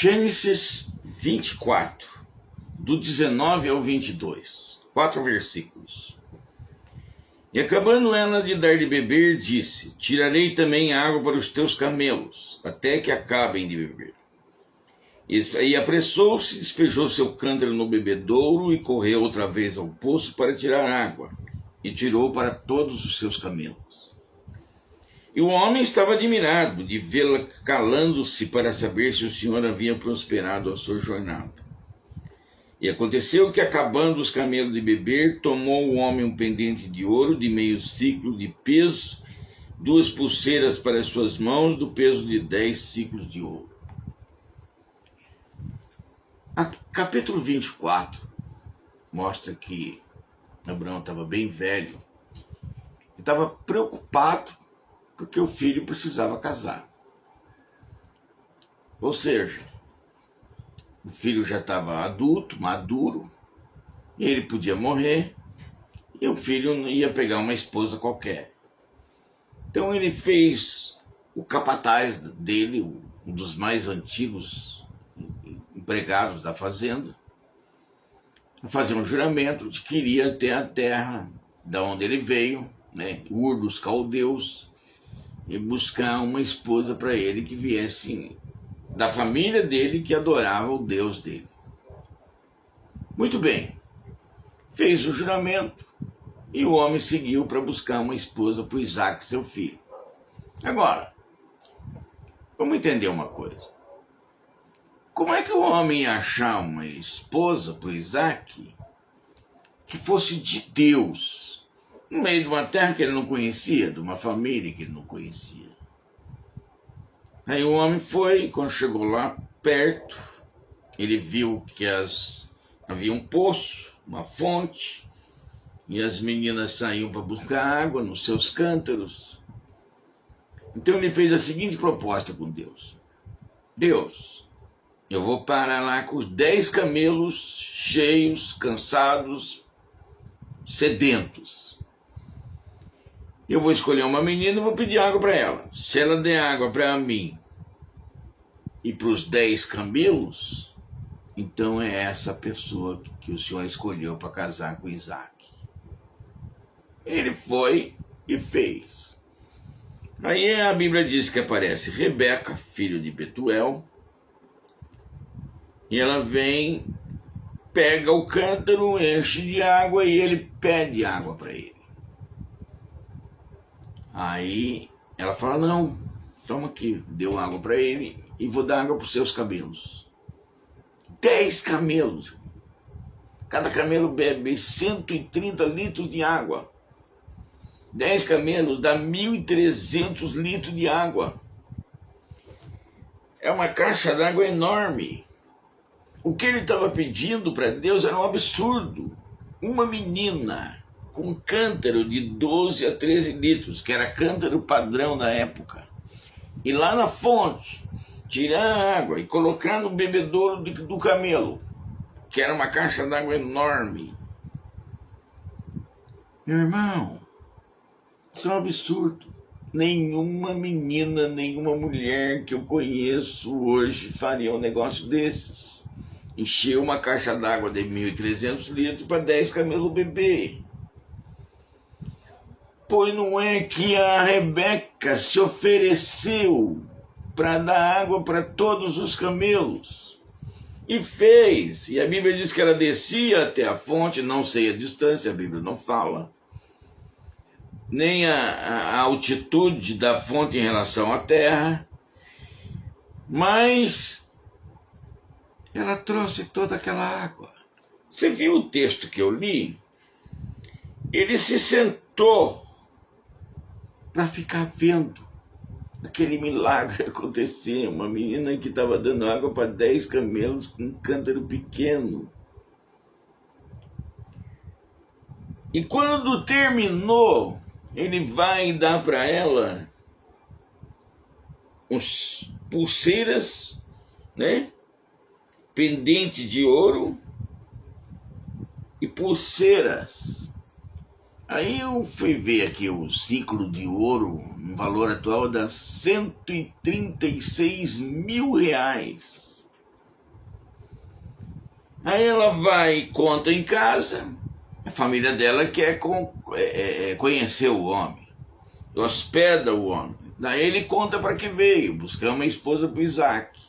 Gênesis 24, do 19 ao 22, 4 versículos. E acabando ela de dar de beber, disse: tirarei também água para os teus camelos, até que acabem de beber. E apressou-se, despejou seu cântaro no bebedouro e correu outra vez ao poço para tirar água, e tirou para todos os seus camelos. E o homem estava admirado de vê-la calando-se para saber se o Senhor havia prosperado a sua jornada. E aconteceu que, acabando os camelos de beber, tomou o homem um pendente de ouro de meio siclo de peso, 2 pulseiras para as suas mãos, do peso de 10 ciclos de ouro. Capítulo 24 mostra que Abraão estava bem velho e estava preocupado porque o filho precisava casar. Ou seja, o filho já estava adulto, maduro, e ele podia morrer, e o filho ia pegar uma esposa qualquer. Então ele fez o capataz dele, um dos mais antigos empregados da fazenda, fazer um juramento de que iria ter a terra da onde ele veio, né, Ur dos Caldeus, e buscar uma esposa para ele que viesse da família dele, que adorava o Deus dele. Muito bem, fez o juramento e o homem seguiu para buscar uma esposa para Isaac, seu filho. Agora, vamos entender uma coisa. Como é que o homem ia achar uma esposa para Isaac que fosse de Deus, no meio de uma terra que ele não conhecia, de uma família que ele não conhecia? Aí o homem foi, quando chegou lá perto, ele viu que havia um poço, uma fonte, e as meninas saíam para buscar água nos seus cântaros. Então ele fez a seguinte proposta com Deus: Deus, eu vou parar lá com os 10 camelos cheios, cansados, sedentos. Eu vou escolher uma menina e vou pedir água para ela. Se ela der água para mim e para os 10 camelos, então é essa pessoa que o Senhor escolheu para casar com Isaac. Ele foi e fez. Aí a Bíblia diz que aparece Rebeca, filho de Betuel, e ela vem, pega o cântaro, enche de água e ele pede água para ele. Aí ela fala: não, toma aqui, deu água para ele e vou dar água para os seus camelos. 10 camelos. Cada camelo bebe 130 litros de água. 10 camelos dá 1.300 litros de água. É uma caixa d'água enorme. O que ele estava pedindo para Deus era um absurdo. Uma menina com um cântaro de 12 a 13 litros, que era cântaro padrão da época, e lá na fonte tirar a água e colocar no bebedouro do camelo, que era uma caixa d'água enorme. Meu irmão, isso é um absurdo. Nenhuma menina, nenhuma mulher que eu conheço hoje faria um negócio desses. Encher uma caixa d'água de 1.300 litros para 10 camelos beber. Pois não é que a Rebeca se ofereceu para dar água para todos os camelos. E fez. E a Bíblia diz que ela descia até a fonte, não sei a distância, a Bíblia não fala, nem a altitude da fonte em relação à terra, mas ela trouxe toda aquela água. Você viu o texto que eu li? Ele se sentou para ficar vendo aquele milagre acontecer. Uma menina que estava dando água para 10 camelos com um cântaro pequeno. E quando terminou, ele vai dar para ela uns pulseiras, né? Pendente de ouro e pulseiras. Aí eu fui ver aqui o ciclo de ouro, um valor atual dá R$136 mil. Aí ela vai e conta em casa, a família dela quer conhecer o homem, hospeda o homem. Daí ele conta para que veio, buscar uma esposa para Isaac.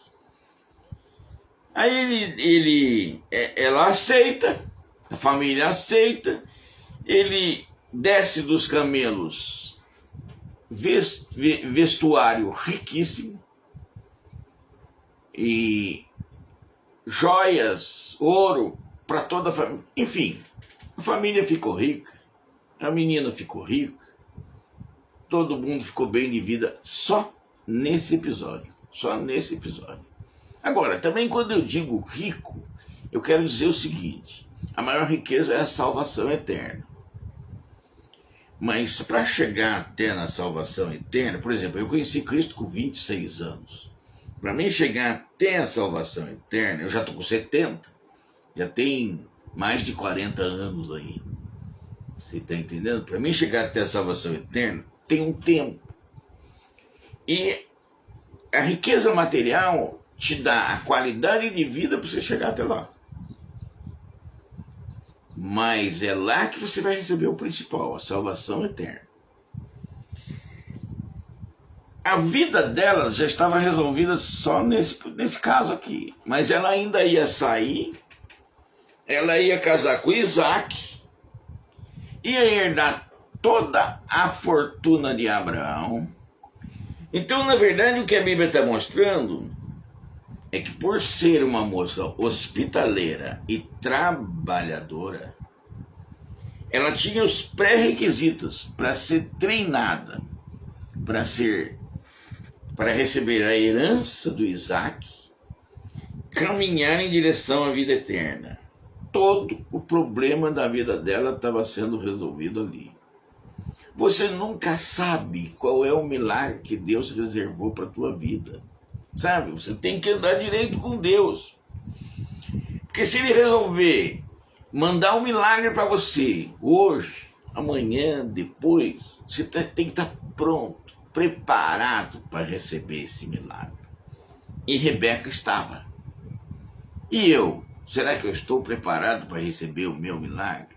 Aí ela aceita, a família aceita, ele desce dos camelos, vestuário riquíssimo, e joias, ouro para toda a família. Enfim, a família ficou rica, a menina ficou rica, todo mundo ficou bem de vida só nesse episódio. Só nesse episódio. Agora, também quando eu digo rico, eu quero dizer o seguinte: a maior riqueza é a salvação eterna. Mas para chegar até na salvação eterna, por exemplo, eu conheci Cristo com 26 anos. Para mim chegar até a salvação eterna, eu já estou com 70, já tem mais de 40 anos aí. Você está entendendo? Para mim chegar até a salvação eterna, tem um tempo. E a riqueza material te dá a qualidade de vida para você chegar até lá. Mas é lá que você vai receber o principal, a salvação eterna. A vida dela já estava resolvida só nesse caso aqui. Mas ela ainda ia sair, ela ia casar com Isaac, ia herdar toda a fortuna de Abraão. Então, na verdade, o que a Bíblia está mostrando é que por ser uma moça hospitaleira e trabalhadora, ela tinha os pré-requisitos para ser treinada, para receber a herança do Isaac, caminhar em direção à vida eterna. Todo o problema da vida dela estava sendo resolvido ali. Você nunca sabe qual é o milagre que Deus reservou para a tua vida. Sabe, você tem que andar direito com Deus. Porque se Ele resolver mandar um milagre para você, hoje, amanhã, depois, você tem que estar pronto, preparado para receber esse milagre. E Rebeca estava. E eu? Será que eu estou preparado para receber o meu milagre?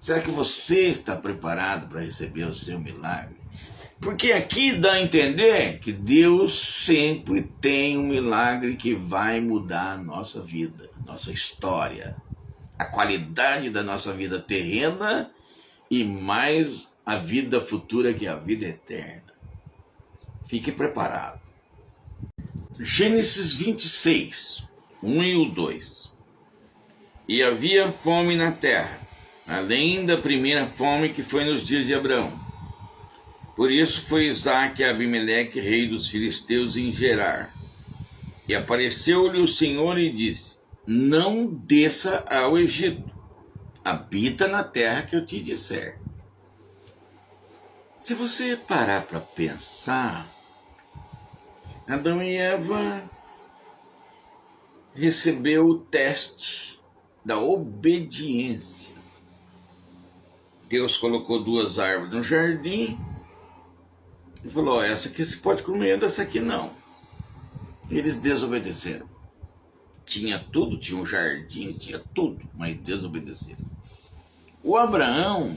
Será que você está preparado para receber o seu milagre? Porque aqui dá a entender que Deus sempre tem um milagre que vai mudar a nossa vida, nossa história, a qualidade da nossa vida terrena e mais a vida futura, que é a vida eterna. Fique preparado. Gênesis 26, 1 e 2. E havia fome na terra, além da primeira fome que foi nos dias de Abraão. Por isso foi Isaque a Abimeleque, rei dos filisteus, em Gerar. E apareceu-lhe o Senhor e disse: não desça ao Egito, habita na terra que eu te disser. Se você parar para pensar, Adão e Eva recebeu o teste da obediência. Deus colocou 2 árvores no jardim e falou: essa aqui você pode comer, dessa aqui não. Eles desobedeceram. Tinha tudo, tinha um jardim, tinha tudo, mas desobedeceram. O Abraão,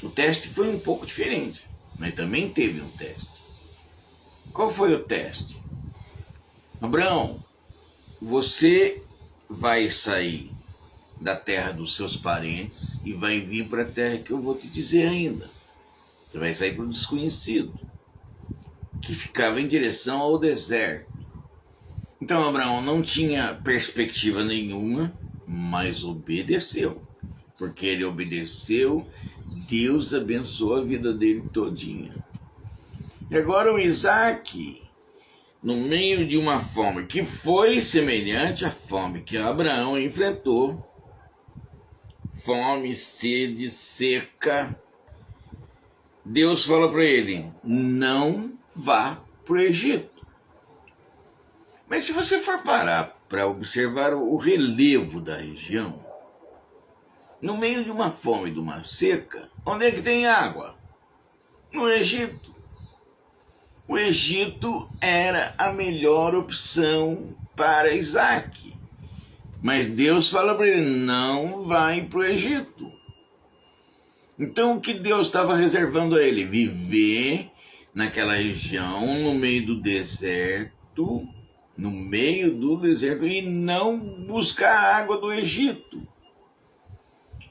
o teste foi um pouco diferente, mas também teve um teste. Qual foi o teste? Abraão, você vai sair da terra dos seus parentes e vai vir para a terra que eu vou te dizer ainda. Você vai sair para o desconhecido, que ficava em direção ao deserto. Então Abraão não tinha perspectiva nenhuma, mas obedeceu. Porque ele obedeceu, Deus abençoou a vida dele todinha. E agora o Isaac, no meio de uma fome que foi semelhante à fome que Abraão enfrentou, fome, sede, seca, Deus fala para ele: não vá para o Egito. Mas se você for parar para observar o relevo da região, no meio de uma fome e de uma seca, onde é que tem água? No Egito. O Egito era a melhor opção para Isaac. Mas Deus fala para ele, não vai para o Egito. Então o que Deus estava reservando a ele? Viver naquela região, no meio do deserto, e não buscar a água do Egito.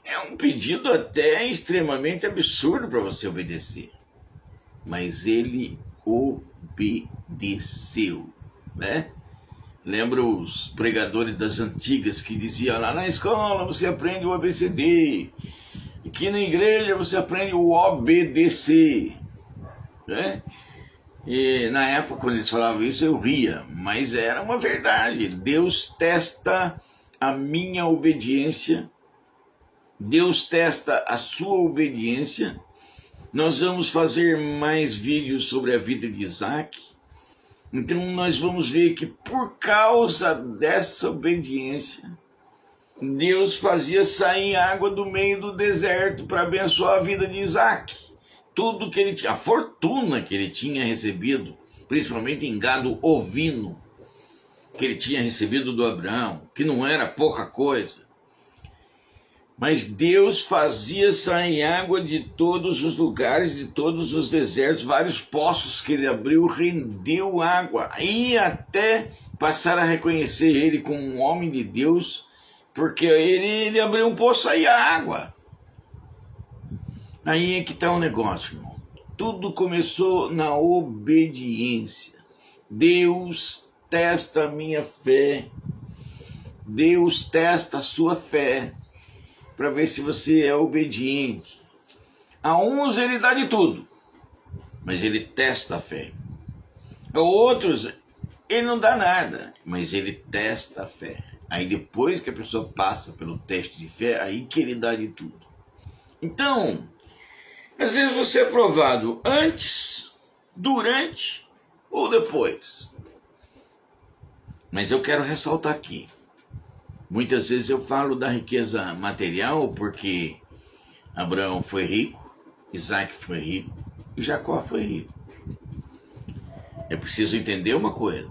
É um pedido até extremamente absurdo para você obedecer. Mas ele obedeceu, né? Lembra os pregadores das antigas que diziam lá na escola você aprende o ABCD, aqui na igreja você aprende o obedecer, né? E na época quando eles falavam isso eu ria, mas era uma verdade. Deus testa a minha obediência, Deus testa a sua obediência. Nós vamos fazer mais vídeos sobre a vida de Isaac. Então nós vamos ver que por causa dessa obediência, Deus fazia sair água do meio do deserto para abençoar a vida de Isaac. Tudo que ele tinha, a fortuna que ele tinha recebido, principalmente em gado ovino, que ele tinha recebido do Abraão, que não era pouca coisa. Mas Deus fazia sair água de todos os lugares, de todos os desertos, vários poços que ele abriu, rendeu água. E até passar a reconhecer ele como um homem de Deus, porque ele abriu um poço e saía água. Aí é que está o negócio, irmão. Tudo começou na obediência. Deus testa a minha fé. Deus testa a sua fé para ver se você é obediente. A uns ele dá de tudo, mas ele testa a fé. A outros ele não dá nada, mas ele testa a fé. Aí depois que a pessoa passa pelo teste de fé, aí que ele dá de tudo. Então, às vezes você é provado antes, durante ou depois. Mas eu quero ressaltar aqui. Muitas vezes eu falo da riqueza material porque Abraão foi rico, Isaac foi rico e Jacó foi rico. É preciso entender uma coisa.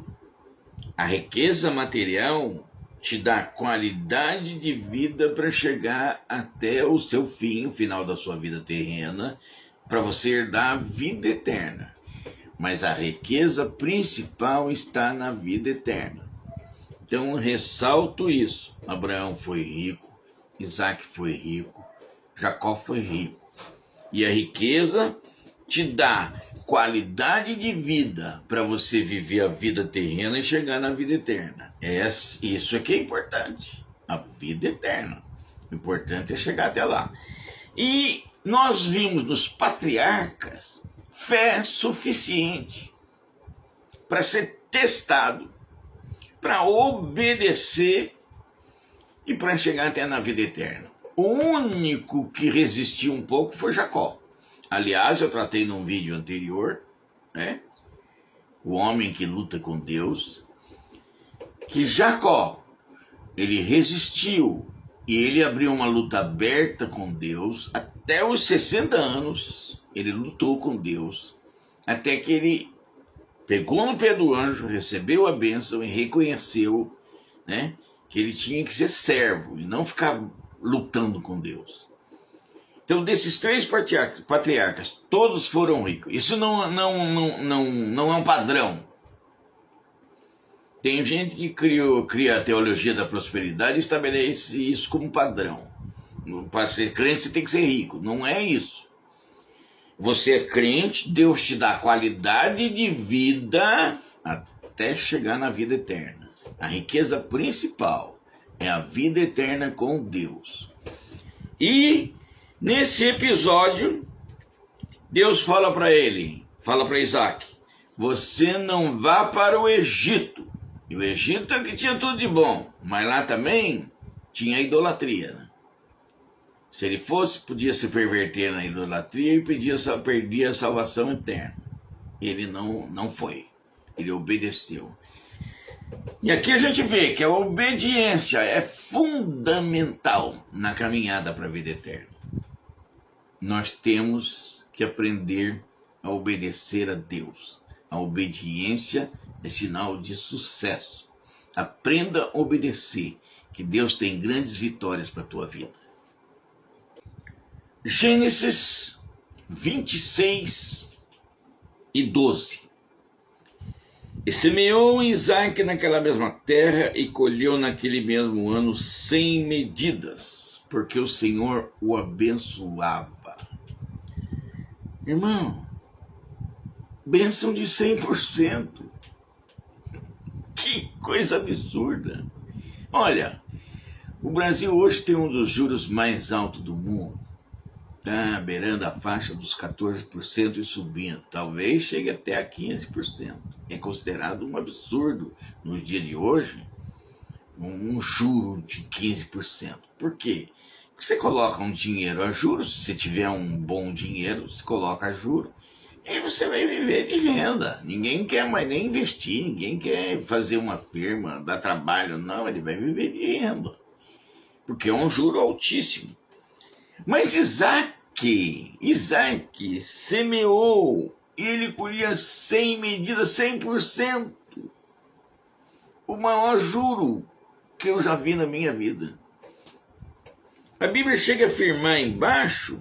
A riqueza material te dá qualidade de vida para chegar até o seu fim, o final da sua vida terrena, para você herdar a vida eterna. Mas a riqueza principal está na vida eterna. Então, ressalto isso. Abraão foi rico, Isaac foi rico, Jacó foi rico. E a riqueza te dá qualidade de vida para você viver a vida terrena e chegar na vida eterna. Isso é que é importante, a vida eterna. O importante é chegar até lá. E nós vimos nos patriarcas fé suficiente para ser testado, para obedecer e para chegar até na vida eterna. O único que resistiu um pouco foi Jacó. Aliás, eu tratei num vídeo anterior, né? O homem que luta com Deus, que Jacó, ele resistiu e ele abriu uma luta aberta com Deus até os 60 anos. Ele lutou com Deus até que ele pegou no pé do anjo, recebeu a bênção e reconheceu, né, que ele tinha que ser servo e não ficar lutando com Deus. Então, desses 3 patriarcas, todos foram ricos. Isso não é um padrão. Tem gente que cria a teologia da prosperidade e estabelece isso como padrão. Para ser crente, você tem que ser rico. Não é isso. Você é crente, Deus te dá qualidade de vida até chegar na vida eterna. A riqueza principal é a vida eterna com Deus. E nesse episódio, Deus fala para Isaac, você não vá para o Egito. E o Egito é que tinha tudo de bom, mas lá também tinha idolatria, né? Se ele fosse, podia se perverter na idolatria e perdia a salvação eterna. Ele não foi. Ele obedeceu. E aqui a gente vê que a obediência é fundamental na caminhada para a vida eterna. Nós temos que aprender a obedecer a Deus. A obediência é sinal de sucesso. Aprenda a obedecer, que Deus tem grandes vitórias para a tua vida. Gênesis 26:12. E semeou Isaque naquela mesma terra e colheu naquele mesmo ano 100 medidas, porque o Senhor o abençoava. Irmão, bênção de 100%. Que coisa absurda. Olha, o Brasil hoje tem um dos juros mais altos do mundo. Está beirando a faixa dos 14% e subindo. Talvez chegue até a 15%. É considerado um absurdo nos dias de hoje um juro de 15%. Por quê? Porque você coloca um dinheiro a juros, se você tiver um bom dinheiro, você coloca a juros, e você vai viver de renda. Ninguém quer mais nem investir, ninguém quer fazer uma firma, dar trabalho, não, ele vai viver de renda. Porque é um juro altíssimo. Mas Isaque semeou e ele colhia 100 medidas, 100%. O maior juro que eu já vi na minha vida. A Bíblia chega a afirmar embaixo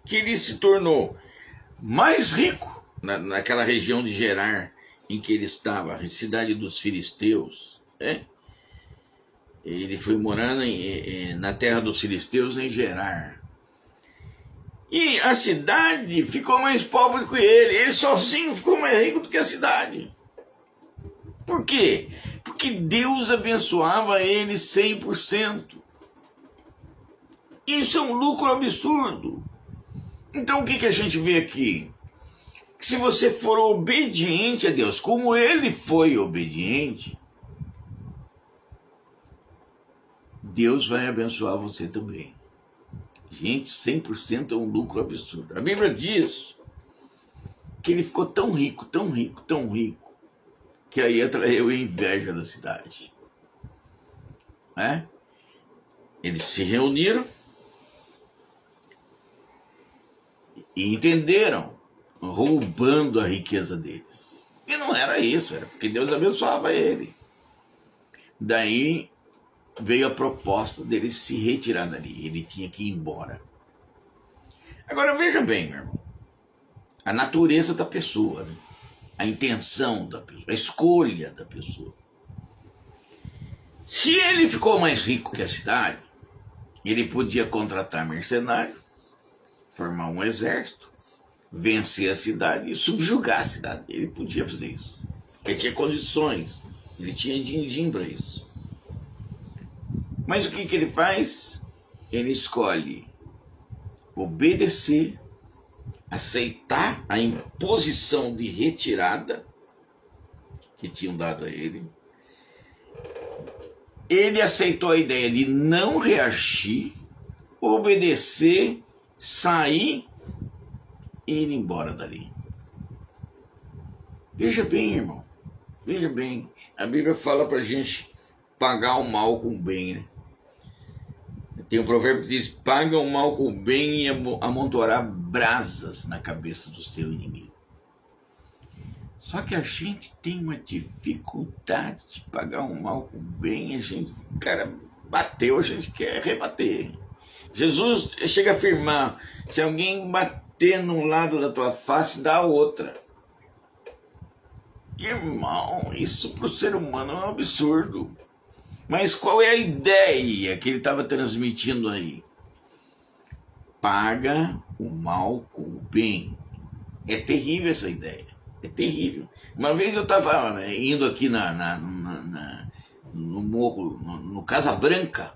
que ele se tornou mais rico naquela região de Gerar em que ele estava, a cidade dos filisteus. Ele foi morar na terra dos filisteus, em Gerar. E a cidade ficou mais pobre do que ele. Ele sozinho ficou mais rico do que a cidade. Por quê? Porque Deus abençoava ele 100%. Isso é um lucro absurdo. Então o que a gente vê aqui? Que se você for obediente a Deus, como ele foi obediente, Deus vai abençoar você também. Gente, 100% é um lucro absurdo. A Bíblia diz que ele ficou tão rico, tão rico, tão rico, que aí atraiu a inveja da cidade. Eles se reuniram e entenderam, roubando a riqueza deles. E não era isso, era porque Deus abençoava ele. Daí veio a proposta dele se retirar dali. Ele tinha que ir embora. Agora veja bem, meu irmão. A natureza da pessoa, né? A intenção da pessoa, a escolha da pessoa. Se ele ficou mais rico que a cidade, ele podia contratar mercenários, formar um exército, vencer a cidade e subjugar a cidade. Ele podia fazer isso. Ele tinha condições, ele tinha din-din para isso. Mas o que ele faz? Ele escolhe obedecer, aceitar a imposição de retirada que tinham dado a ele. Ele aceitou a ideia de não reagir, obedecer, sair e ir embora dali. Veja bem, irmão. Veja bem. A Bíblia fala pra gente pagar o mal com o bem, né? Tem um provérbio que diz: paga o mal com o bem e amontoará brasas na cabeça do seu inimigo. Só que a gente tem uma dificuldade de pagar o mal com o bem. A gente, cara, bateu, a gente quer rebater. Jesus chega a afirmar: se alguém bater num lado da tua face, dá a outra. Irmão, isso para o ser humano é um absurdo. Mas qual é a ideia que ele estava transmitindo aí? Paga o mal com o bem. É terrível essa ideia. É terrível. Uma vez eu estava indo aqui no morro, no Casa Branca,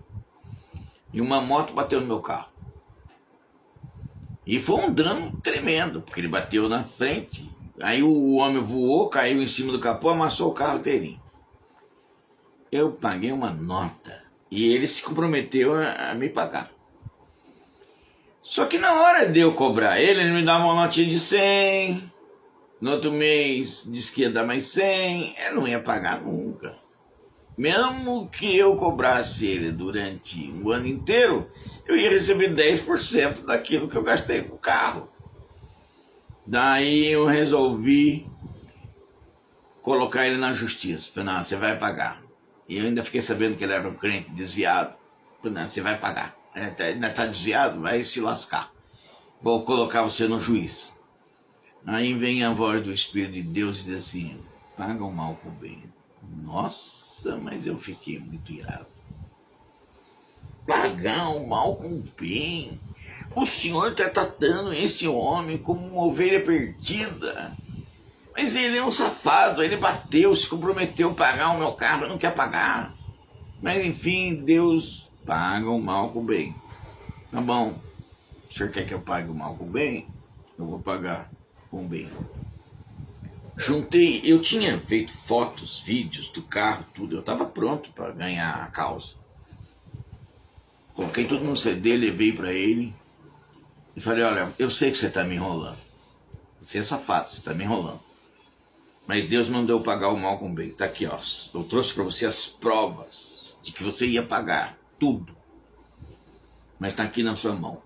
e uma moto bateu no meu carro. E foi um dano tremendo, porque ele bateu na frente, aí o homem voou, caiu em cima do capô, amassou o carro inteirinho. Eu paguei uma nota e ele se comprometeu a me pagar. Só que na hora de eu cobrar ele me dava uma notinha de 100. No outro mês disse que ia dar mais 100. Eu não ia pagar nunca. Mesmo que eu cobrasse ele durante um ano inteiro, eu ia receber 10% daquilo que eu gastei com o carro. Daí eu resolvi colocar ele na justiça. Falei: não, você vai pagar. E eu ainda fiquei sabendo que ele era um crente desviado. Falei, não, você vai pagar. Ainda está desviado, vai se lascar. Vou colocar você no juiz. Aí vem a voz do Espírito de Deus e diz assim, paga o mal com o bem. Nossa, mas eu fiquei muito irado. Pagar o mal com o bem? O senhor está tratando esse homem como uma ovelha perdida. Mas ele é um safado, ele bateu, se comprometeu a pagar o meu carro, não quer pagar. Mas enfim, Deus paga o mal com o bem. Tá bom, o senhor quer que eu pague o mal com o bem? Eu vou pagar com o bem. Juntei, eu tinha feito fotos, vídeos do carro, tudo. Eu estava pronto para ganhar a causa. Coloquei tudo no CD, levei para ele. E falei, olha, eu sei que você está me enrolando. Você é safado, você está me enrolando. Mas Deus mandou eu pagar o mal com o bem. Tá aqui, ó. Eu trouxe para você as provas de que você ia pagar tudo. Mas tá aqui na sua mão.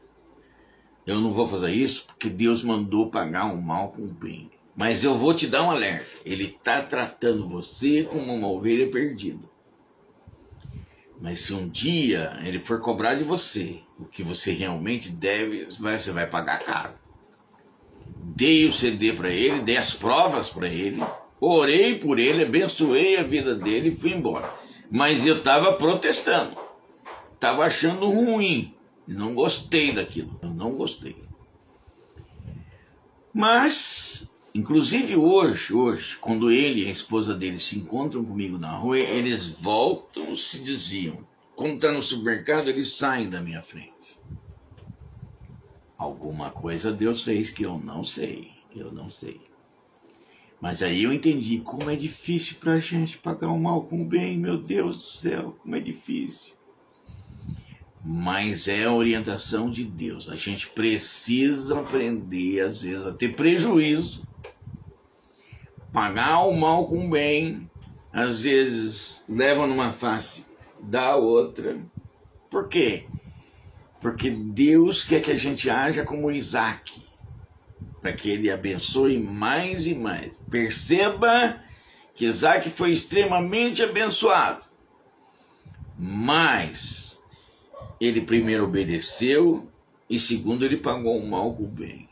Eu não vou fazer isso porque Deus mandou pagar o mal com o bem. Mas eu vou te dar um alerta. Ele tá tratando você como uma ovelha perdida. Mas se um dia ele for cobrar de você o que você realmente deve, você vai pagar caro. Dei o CD para ele, dei as provas para ele, orei por ele, abençoei a vida dele e fui embora. Mas eu estava protestando, estava achando ruim, não gostei daquilo, eu não gostei. Mas, inclusive hoje, quando ele e a esposa dele se encontram comigo na rua, eles voltam, se desviam. Quando está no supermercado, eles saem da minha frente. Alguma coisa Deus fez que eu não sei. Mas aí eu entendi como é difícil pra gente pagar o mal com o bem. Meu Deus do céu, como é difícil. Mas é a orientação de Deus. A gente precisa aprender, às vezes, a ter prejuízo. Pagar o mal com o bem. Às vezes, leva numa face da outra. Por quê? Porque Deus quer que a gente haja como Isaac, para que ele abençoe mais e mais. Perceba que Isaac foi extremamente abençoado, mas ele primeiro obedeceu e segundo ele pagou o mal com o bem.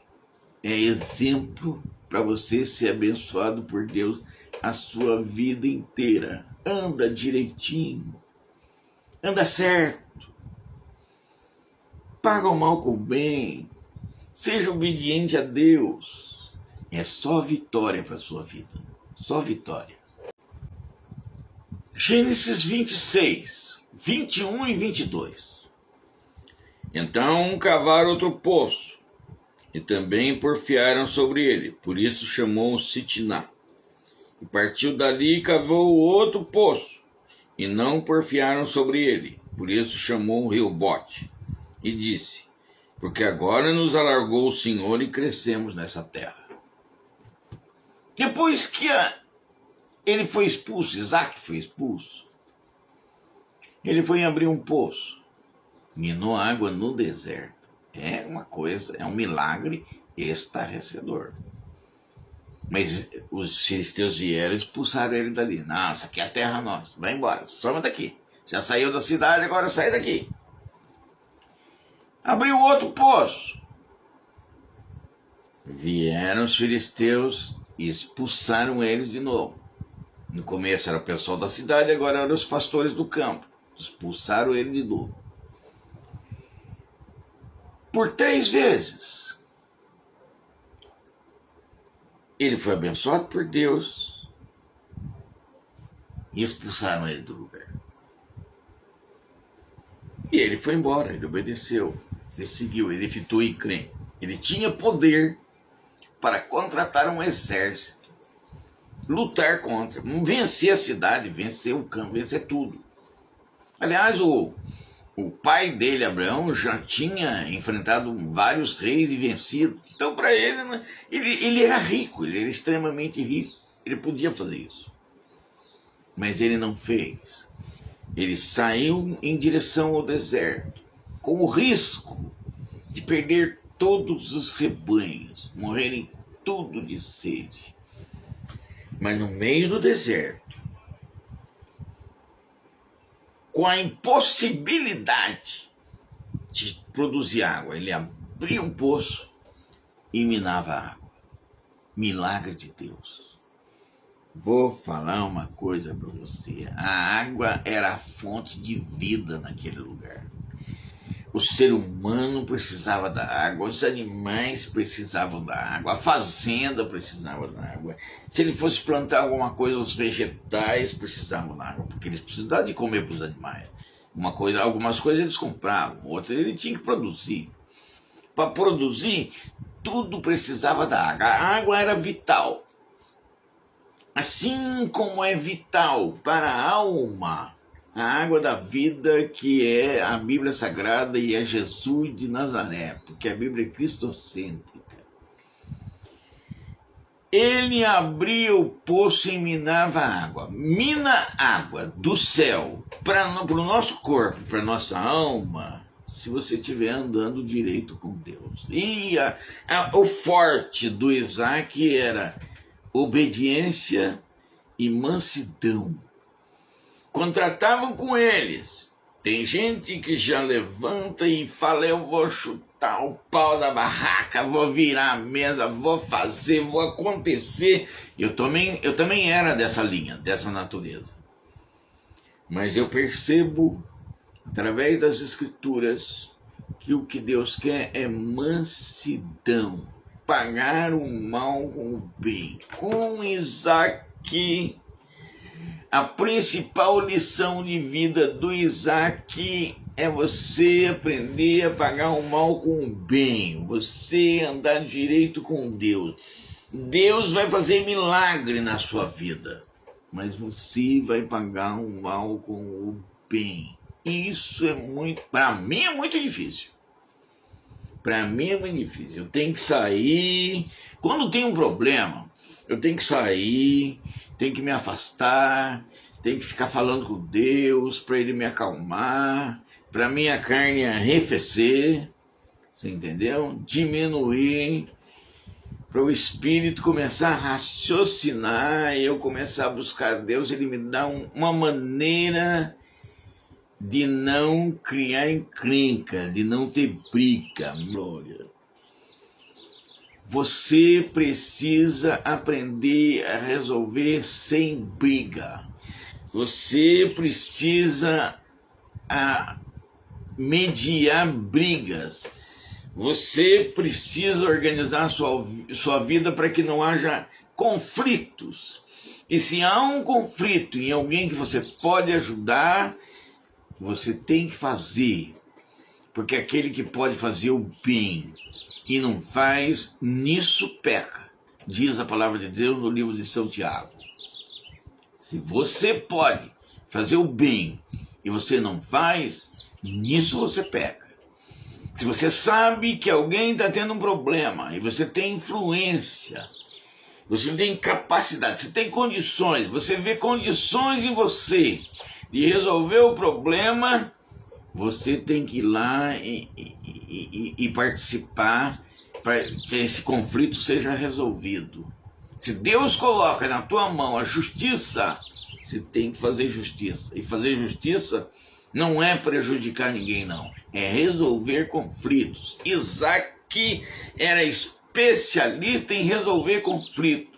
É exemplo para você ser abençoado por Deus a sua vida inteira. Anda direitinho, anda certo. Paga o mal com o bem. Seja obediente a Deus. É só vitória para a sua vida. Só vitória. Gênesis 26, 21 e 22. Então cavaram outro poço, e também porfiaram sobre ele. Por isso chamou-o Sitná. E partiu dali e cavou outro poço, e não porfiaram sobre ele. Por isso chamou-o Reobote. E disse, porque agora nos alargou o Senhor e crescemos nessa terra. Depois que ele foi expulso, Isaac foi expulso, ele foi abrir um poço, minou água no deserto. É uma coisa, é um milagre estarrecedor. Mas os filisteus vieram e expulsaram ele dali. Não, essa aqui é a terra nossa, vai embora, soma daqui. Já saiu da cidade, agora sai daqui. Abriu outro poço. Vieram os filisteus e expulsaram eles de novo. No começo era o pessoal da cidade, agora eram os pastores do campo. Expulsaram ele de novo. Por 3 vezes. Ele foi abençoado por Deus e expulsaram ele do lugar. E ele foi embora, ele obedeceu. Ele seguiu, ele fitou e crê. Ele tinha poder para contratar um exército, lutar contra, vencer a cidade, vencer o campo, vencer tudo. Aliás, o pai dele, Abraão, já tinha enfrentado vários reis e vencido. Então, para ele, ele era rico, ele era extremamente rico. Ele podia fazer isso. Mas ele não fez. Ele saiu em direção ao deserto, com o risco de perder todos os rebanhos, morrerem tudo de sede. Mas no meio do deserto, com a impossibilidade de produzir água. Ele abria um poço e minava água. Milagre de Deus. Vou falar uma coisa para você. A água era a fonte de vida naquele lugar. O ser humano precisava da água, os animais precisavam da água, a fazenda precisava da água. Se ele fosse plantar alguma coisa, os vegetais precisavam da água, porque eles precisavam de comer para os animais. Algumas coisas eles compravam, outras ele tinha que produzir. Para produzir, tudo precisava da água. A água era vital. Assim como é vital para a alma a água da vida, que é a Bíblia Sagrada e é Jesus de Nazaré, porque a Bíblia é cristocêntrica. Ele abria o poço e minava água. Mina água do céu para o nosso corpo, para a nossa alma, se você estiver andando direito com Deus. E o forte do Isaac era obediência e mansidão. Contratavam com eles. Tem gente que já levanta e fala: eu vou chutar o pau da barraca, vou virar a mesa, vou fazer, vou acontecer. Eu também era dessa linha, dessa natureza. Mas eu percebo, através das Escrituras, que o que Deus quer é mansidão. Pagar o mal com o bem. Com Isaac, a principal lição de vida do Isaac é você aprender a pagar o mal com o bem, você andar direito com Deus. Deus vai fazer milagre na sua vida, mas você vai pagar o mal com o bem. Isso é muito, para mim é muito difícil. Para mim é muito difícil. Eu tenho que sair, quando tem um problema, eu tenho que sair, tenho que me afastar, tenho que ficar falando com Deus para ele me acalmar, para minha carne arrefecer, você entendeu? Diminuir, para o espírito começar a raciocinar e eu começar a buscar Deus, ele me dá uma maneira de não criar encrenca, de não ter briga, glória. Você precisa aprender a resolver sem briga. Você precisa mediar brigas. Você precisa organizar sua vida para que não haja conflitos. E se há um conflito em alguém que você pode ajudar, você tem que fazer. Porque aquele que pode fazer o bem e não faz, nisso peca. Diz a palavra de Deus no livro de São Tiago. Se você pode fazer o bem e você não faz, nisso você peca. Se você sabe que alguém está tendo um problema e você tem influência, você tem capacidade, você tem condições, você vê condições em você de resolver o problema, você tem que ir lá e participar para que esse conflito seja resolvido. Se Deus coloca na tua mão a justiça, você tem que fazer justiça. E fazer justiça não é prejudicar ninguém, não. É resolver conflitos. Isaac era especialista em resolver conflito.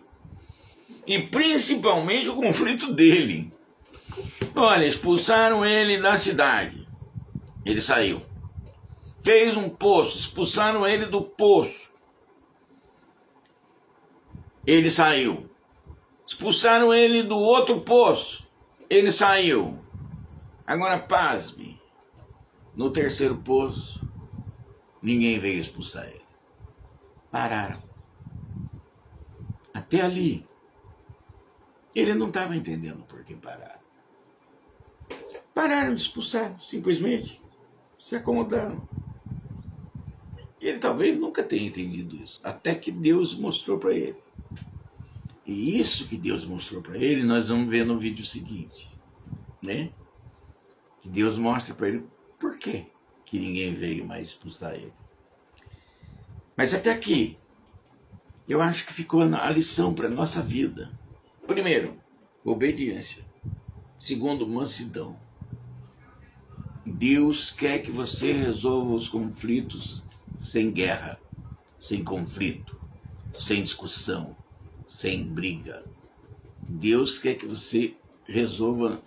E principalmente o conflito dele. Olha, expulsaram ele da cidade. Ele saiu. Fez um poço, expulsaram ele do poço. Ele saiu. Expulsaram ele do outro poço. Ele saiu. Agora, pasme. No terceiro poço, ninguém veio expulsar ele. Pararam. Até ali. Ele não estava entendendo por que pararam. Pararam de expulsar, simplesmente. Se acomodaram. Ele talvez nunca tenha entendido isso. Até que Deus mostrou para ele. E isso que Deus mostrou para ele, nós vamos ver no vídeo seguinte, né? Que Deus mostra para ele por quê que ninguém veio mais expulsar ele. Mas até aqui, eu acho que ficou a lição para a nossa vida. Primeiro, obediência. Segundo, mansidão. Deus quer que você resolva os conflitos sem guerra, sem conflito, sem discussão, sem briga. Deus quer que você resolva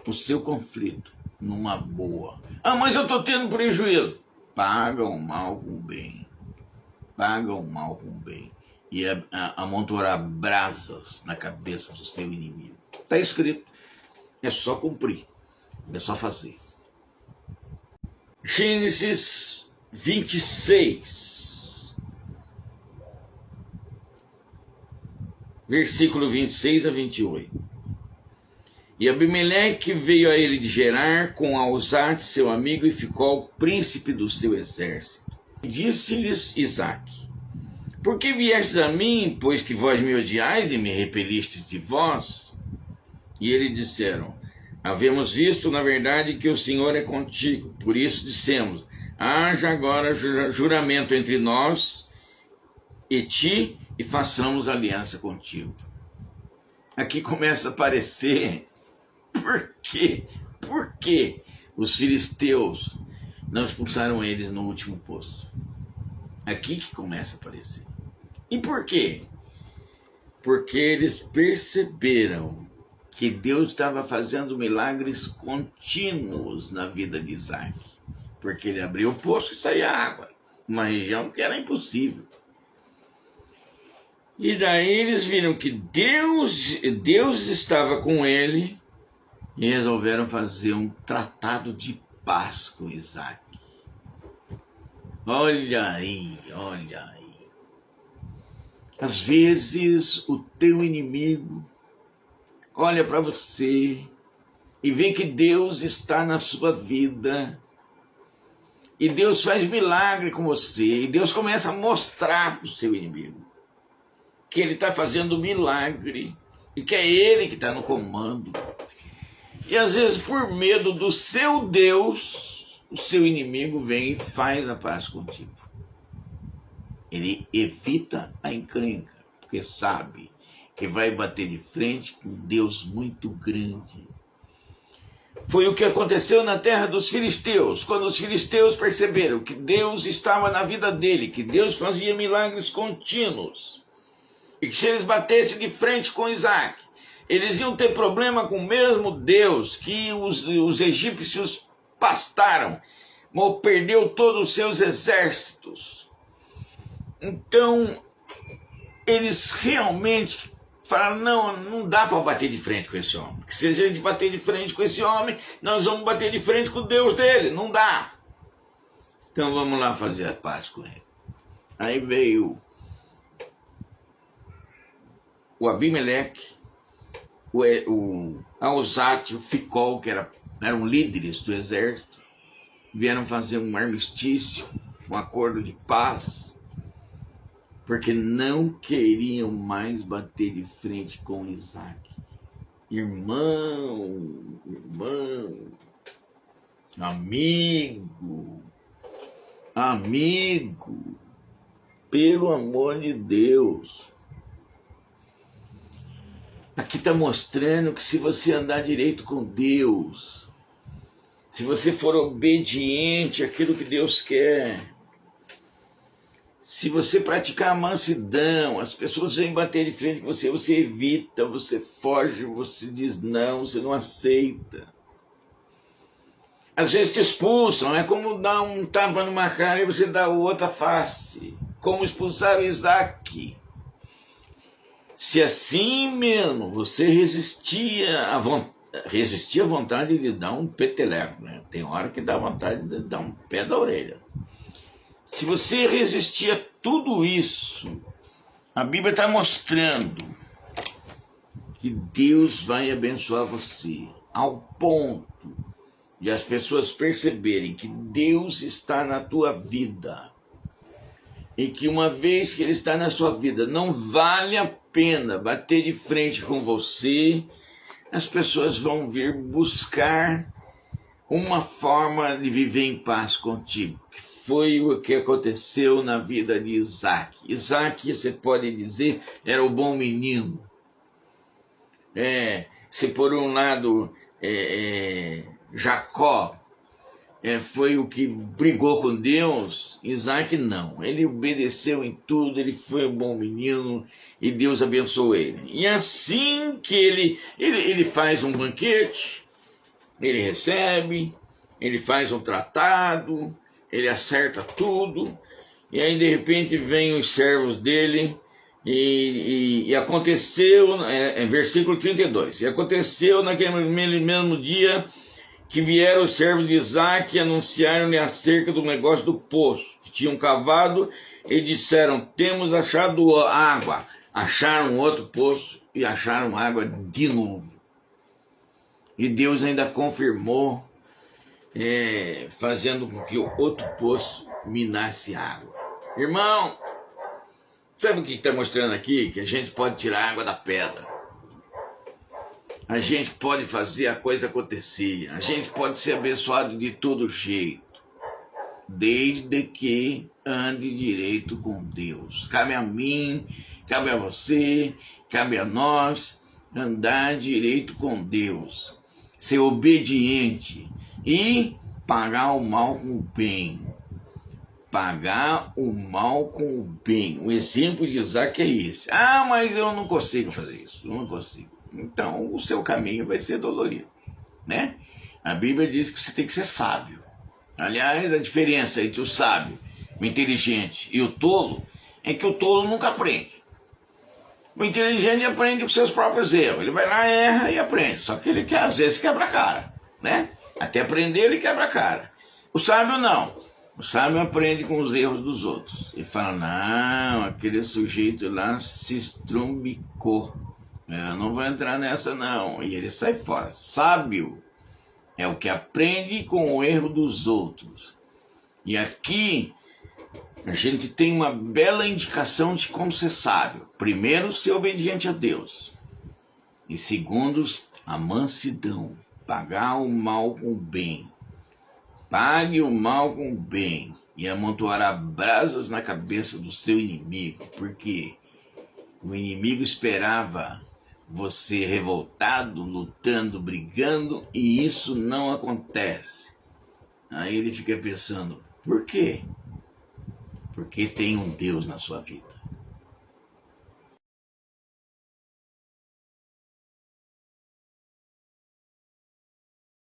o seu conflito numa boa. Ah, mas eu estou tendo prejuízo. Paga o mal com o bem. Paga o mal com o bem. E amontoar brasas na cabeça do seu inimigo. Está escrito. É só cumprir. É só fazer. Gênesis 26. Versículo 26 a 28. E Abimeleque veio a ele de Gerar com Auzate, seu amigo, e ficou príncipe do seu exército. E disse-lhes Isaque: por que viestes a mim, pois que vós me odiais e me repelistes de vós? E eles disseram: havemos visto, na verdade, que o Senhor é contigo. Por isso dissemos: haja agora juramento entre nós e ti, e façamos aliança contigo. Aqui começa a aparecer por que os filisteus não expulsaram eles no último poço. Aqui que começa a aparecer. E por quê? Porque eles perceberam que Deus estava fazendo milagres contínuos na vida de Isaac. Porque ele abriu o poço e saía água. Uma região que era impossível. E daí eles viram que Deus estava com ele e resolveram fazer um tratado de paz com Isaac. Olha aí, olha aí. Às vezes o teu inimigo olha para você e vê que Deus está na sua vida. E Deus faz milagre com você. E Deus começa a mostrar para o seu inimigo que ele está fazendo milagre e que é ele que está no comando. E às vezes, por medo do seu Deus, o seu inimigo vem e faz a paz contigo. Ele evita a encrenca, porque sabe que vai bater de frente com um Deus muito grande. Foi o que aconteceu na terra dos filisteus, quando os filisteus perceberam que Deus estava na vida dele, que Deus fazia milagres contínuos. E que se eles batessem de frente com Isaac, eles iam ter problema com o mesmo Deus que os egípcios pastaram, perdeu todos os seus exércitos. Então, eles realmente falaram: não dá para bater de frente com esse homem. Porque se a gente bater de frente com esse homem, nós vamos bater de frente com o Deus dele. Não dá. Então vamos lá fazer a paz com ele. Aí veio o Abimeleque, o Auzate, o Ficol, que eram líderes do exército, vieram fazer um armistício, um acordo de paz, porque não queriam mais bater de frente com Isaac. Irmão, amigo, pelo amor de Deus. Aqui está mostrando que se você andar direito com Deus, se você for obediente àquilo que Deus quer, se você praticar a mansidão, as pessoas vêm bater de frente com você, você evita, você foge, você diz não, você não aceita. Às vezes te expulsam, é como dar um tapa numa cara e você dá outra face. Como expulsar Isaac. Se assim mesmo você resistia à vontade de dar um peteleco, né? Tem hora que dá vontade de dar um pé da orelha. Se você resistir a tudo isso, a Bíblia está mostrando que Deus vai abençoar você, ao ponto de as pessoas perceberem que Deus está na tua vida. E que uma vez que Ele está na sua vida, não vale a pena bater de frente com você, as pessoas vão vir buscar uma forma de viver em paz contigo. Que foi o que aconteceu na vida de Isaac. Isaac, você pode dizer, era o bom menino. Se por um lado Jacó foi o que brigou com Deus. Isaac não, ele obedeceu em tudo, ele foi um bom menino e Deus abençoou ele. E assim que ele faz um banquete, ele recebe, ele faz um tratado, ele acerta tudo, e aí de repente vem os servos dele, e aconteceu, versículo 32, e aconteceu naquele mesmo dia que vieram os servos de Isaac e anunciaram-lhe acerca do negócio do poço, que tinham cavado, e disseram, temos achado água. Acharam outro poço e acharam água de novo. E Deus ainda confirmou, fazendo com que o outro poço minasse água. Irmão, sabe o que está mostrando aqui? Que a gente pode tirar água da pedra. A gente pode fazer a coisa acontecer. A gente pode ser abençoado de todo jeito. Desde que ande direito com Deus. Cabe a mim, cabe a você, cabe a nós andar direito com Deus. Ser obediente e pagar o mal com o bem. Pagar o mal com o bem. O exemplo de Isaac é esse. Ah, mas eu não consigo fazer isso. Eu não consigo. Então o seu caminho vai ser dolorido, né? A Bíblia diz que você tem que ser sábio. Aliás, a diferença entre o sábio, o inteligente e o tolo é que o tolo nunca aprende. O inteligente aprende com seus próprios erros. Ele vai lá, erra e aprende. Só que ele quer, às vezes, quebra a cara, né? Até aprender, ele quebra a cara. O sábio não. O sábio aprende com os erros dos outros. E fala, não, aquele sujeito lá se estrumbicou. Eu não vou entrar nessa não. E ele sai fora. Sábio é o que aprende com o erro dos outros. E aqui a gente tem uma bela indicação de como ser sábio. Primeiro, ser obediente a Deus. E segundo, a mansidão. Pagar o mal com o bem. Pague o mal com o bem. E amontoará brasas na cabeça do seu inimigo. Porque o inimigo esperava você revoltado, lutando, brigando, e isso não acontece. Aí ele fica pensando, por quê? Porque tem um Deus na sua vida.